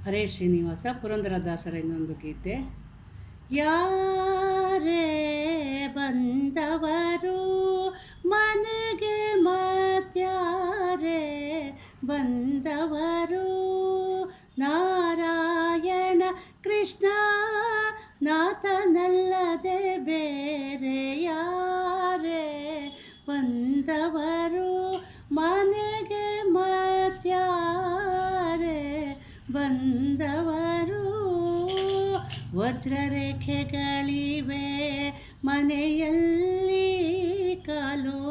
ಹರೇ ಶ್ರೀನಿವಾಸ. ಪುರಂದರದಾಸರ ಇನ್ನೊಂದು ಗೀತೆ. ಯಾರೇ ಬಂದವರು ಮನೆಗೆ ಮತ್ಯಾರೇ ಬಂದವರು, ನಾರಾಯಣ ಕೃಷ್ಣ ನಾಥನಲ್ಲದೆ ಬೇರೆ ಯಾರೇ ಬಂದವರು ಮನೆಗೆ ಮತ್ಯಾರೇ ಬಂದವರು. ವಜ್ರರೇಖೆಗಳಿವೆ ಮನೆಯಲ್ಲಿ, ಕಾಲು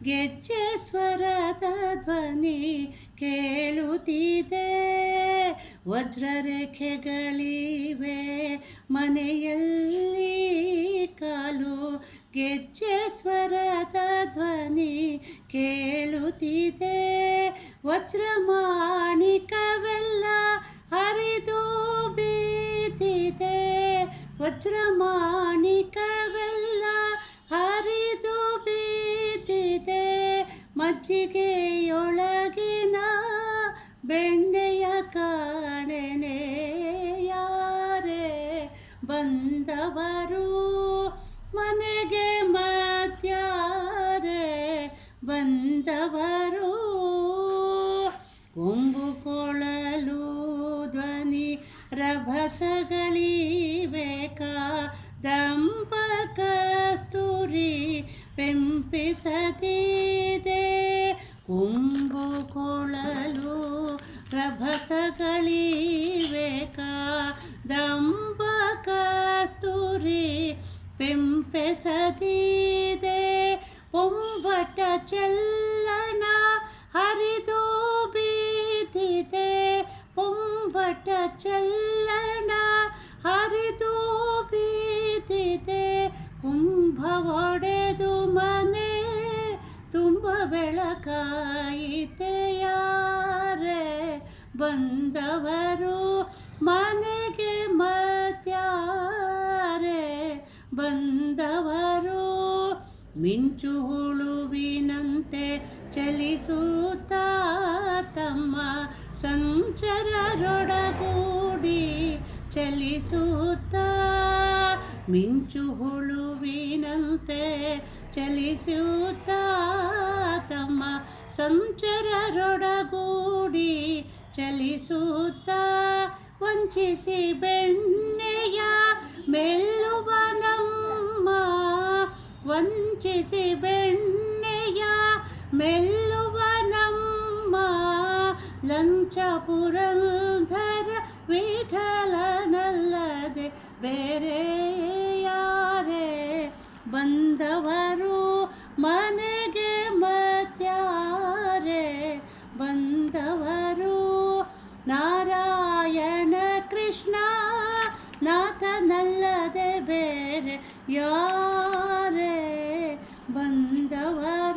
ಗೆಜ್ಜೆ ಸ್ವರದ ಧ್ವನಿ ಕೇಳುತ್ತಿದೆ. ವಜ್ರರೇಖೆಗಳಿವೆ ಮನೆಯಲ್ಲಿ, ಕಾಲು ಗೆಜ್ಜೆ ಸ್ವರದ ಧ್ವನಿ ಕೇಳುತ್ತಿದೆ. ವಜ್ರಮಾಣಿಕವೆಲ್ಲ ಹರಿದು ಬೀತಿದೆ, ವಜ್ರಮಾಣಿಕವೆಲ್ಲ ಹರಿದು ಬೀತಿದೆ. ಮಜ್ಜಿಗೆಯೊಳಗಿನ ಬೆಣ್ಣೆಯ ಕಾಣೆನೆ ಯಾರೇ ಬಂದವರು ಮನೆಗೆ ಮತ್ಯಾರೇ ಬಂದವರು. ಕೊಂಬು ಕೊಳಲು ಧ್ವನಿ ರಭಸಗಳಿವೆ, ಕಾದಂಬ ಕಸ್ತೂರಿ ಪೆಂಪಿಸದಿದೆ. ಕೊಂಬು ಕೊಳಲು ರಭಸಗಳಿವೆ, ಕಾದಂಬ ಕಸ್ತೂರಿ ಪೆಂಪೆಸದಿದೆ. ಪೊಂಬಟ ಚಲ್ಲಣ ಹರಿದು ಬೀದಿದೆ, ಪೊಂಬಟ ಚಲ್ಲಣ ಹರಿದು ಬೀದಿದೆ. ಕುಂಭ ಒಡೆದು ಮನೆ ತುಂಬ ಬೆಳಕಾಯಿತೆ ಯಾರೇ ಬಂದವರು ಮನೆಗೆ ಮತ್ಯಾರೇ ಬಂದವರು. ಮಿಂಚು ಹುಳುವಿನಂತೆ ಚಲಿಸುತ್ತ ತಮ್ಮ ಸಂಚರರೊಡಗೂಡಿ ಚಲಿಸುತ್ತ, ಮಿಂಚು ಹುಳುವಿನಂತೆ ಚಲಿಸುತ್ತ ತಮ್ಮ ಸಂಚರರೊಡಗೂಡಿ ಚಲಿಸುತ್ತ. ವಂಚಿಸಿ ಬೆಣ್ಣೆಯ ಮೆಲ್ಲುವ ನಮ್ಮ, ವಂಚಿಸಿ ಬೆಣ್ಣೆಯ ಮೆಲ್ಲುವ ನಮ್ಮ ಲಂಚ ಪುರಂದರ ವಿಠಲನಲ್ಲದೆ ಬೇರೆ ಯಾರೇ ಬಂದವರು ಮನೆಗೆ ಮತ್ಯಾರೇ ಬಂದವರು. ನಾರಾಯಣ ಕೃಷ್ಣ ನಾಥನಲ್ಲದೆ ಬೇರೆ ಯಾರೇ ಬಂದವರು.